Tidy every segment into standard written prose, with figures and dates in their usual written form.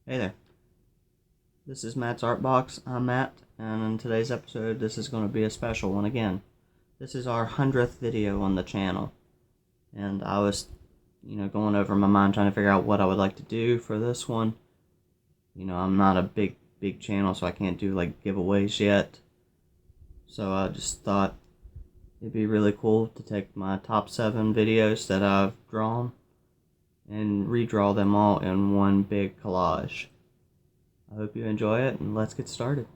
Hey there, this is Matt's Art Box. I'm Matt, and in today's episode, this is going to be a special one again. This is our 100th video on the channel, and I was, going over my mind trying to figure out what I would like to do for this one. I'm not a big channel, so I can't do like giveaways yet. So I just thought it'd be really cool to take my top 7 videos that I've drawn and redraw them all in one big collage. I hope you enjoy it, and let's get started.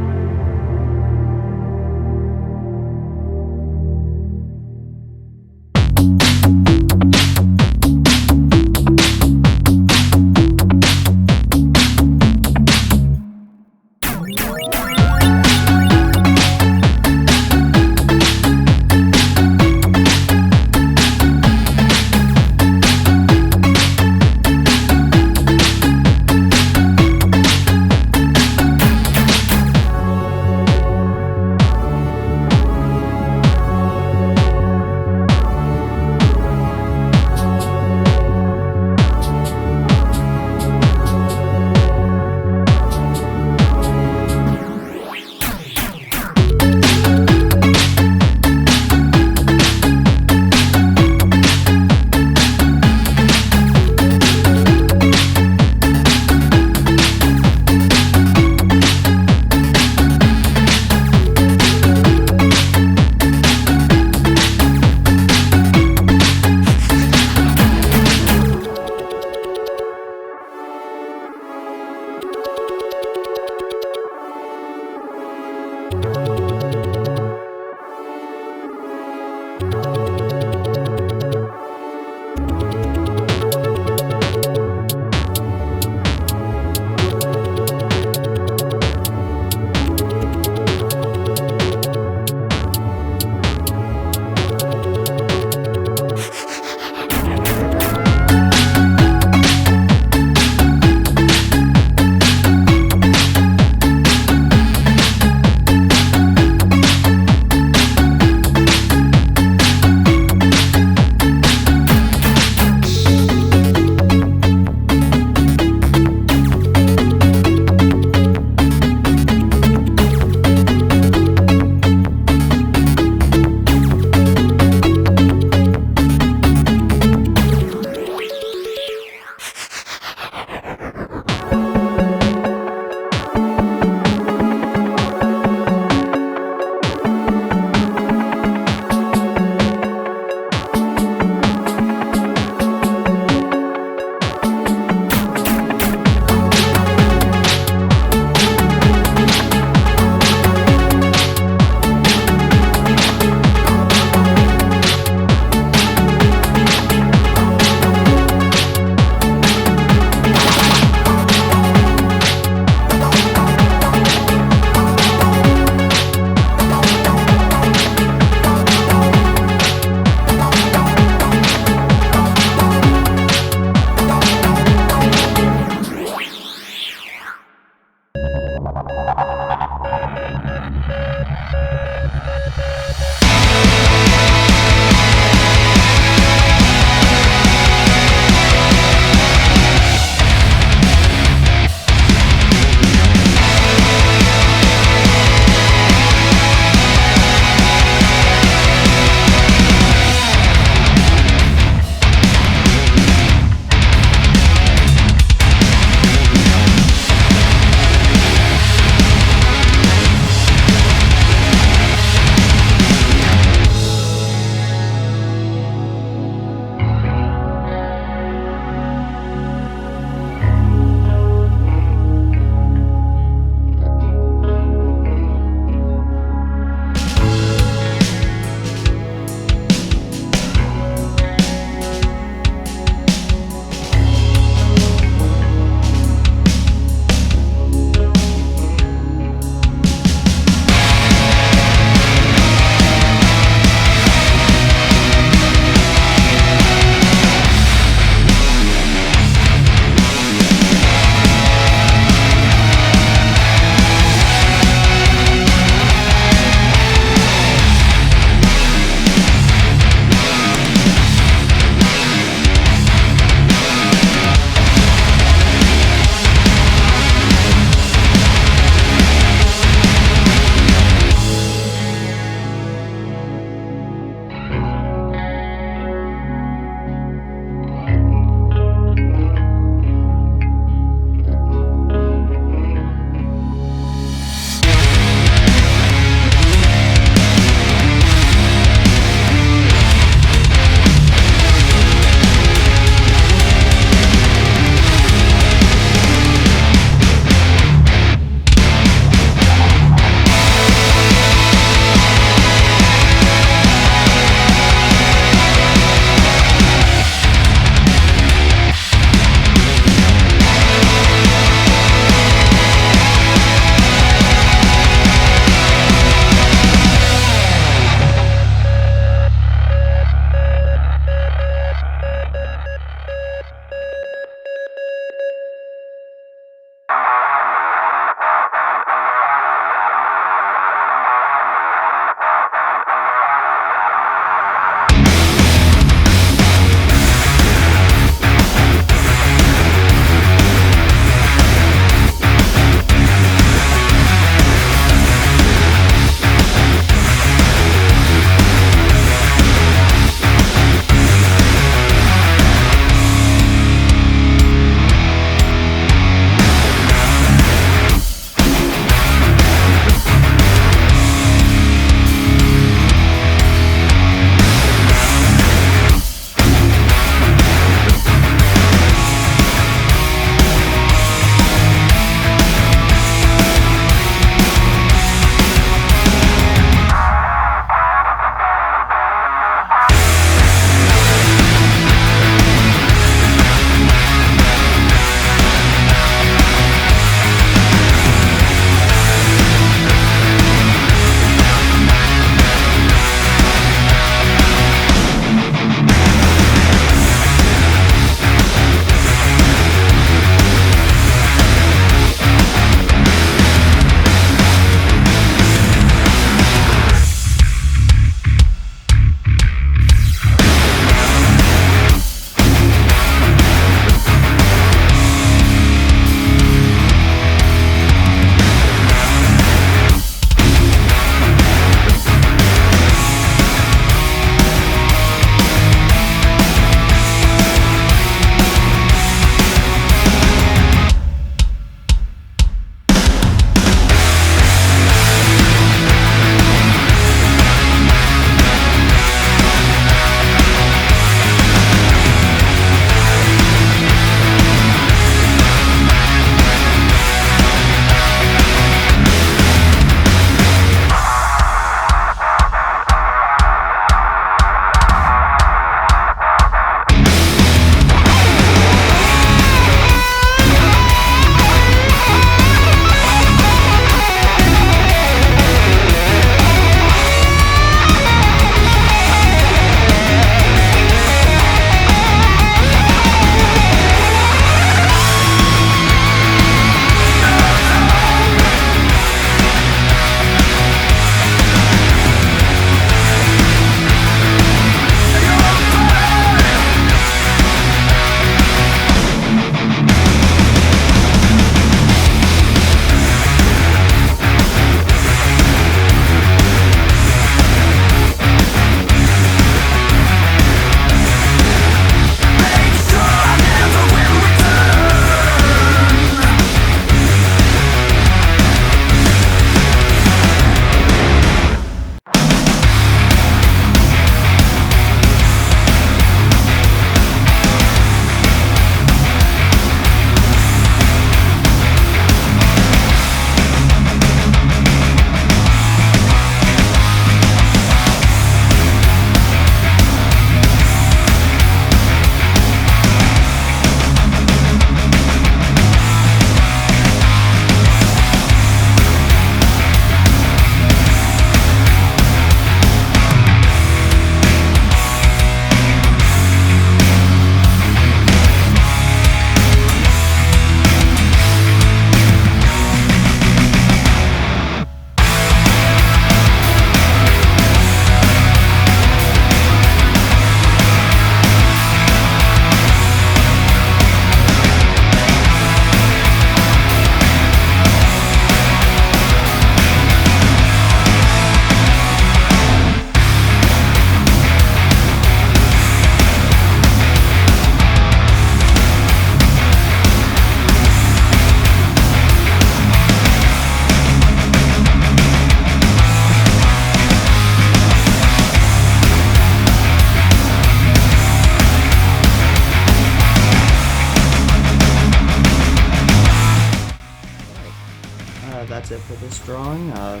this drawing. I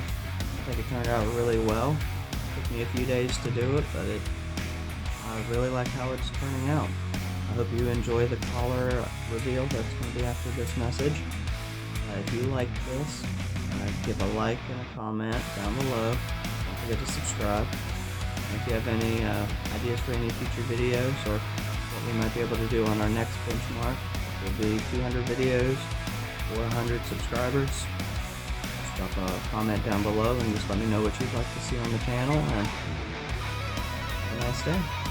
think it turned out really well. It took me a few days to do it, but I really like how it's turning out. I hope you enjoy the color reveal that's going to be after this message. If you like this, give a like and a comment down below. Don't forget to subscribe. And if you have any ideas for any future videos or what we might be able to do on our next benchmark, it will be 200 videos, 400 subscribers. Just drop a comment down below and just let me know what you'd like to see on the channel. And have a nice day.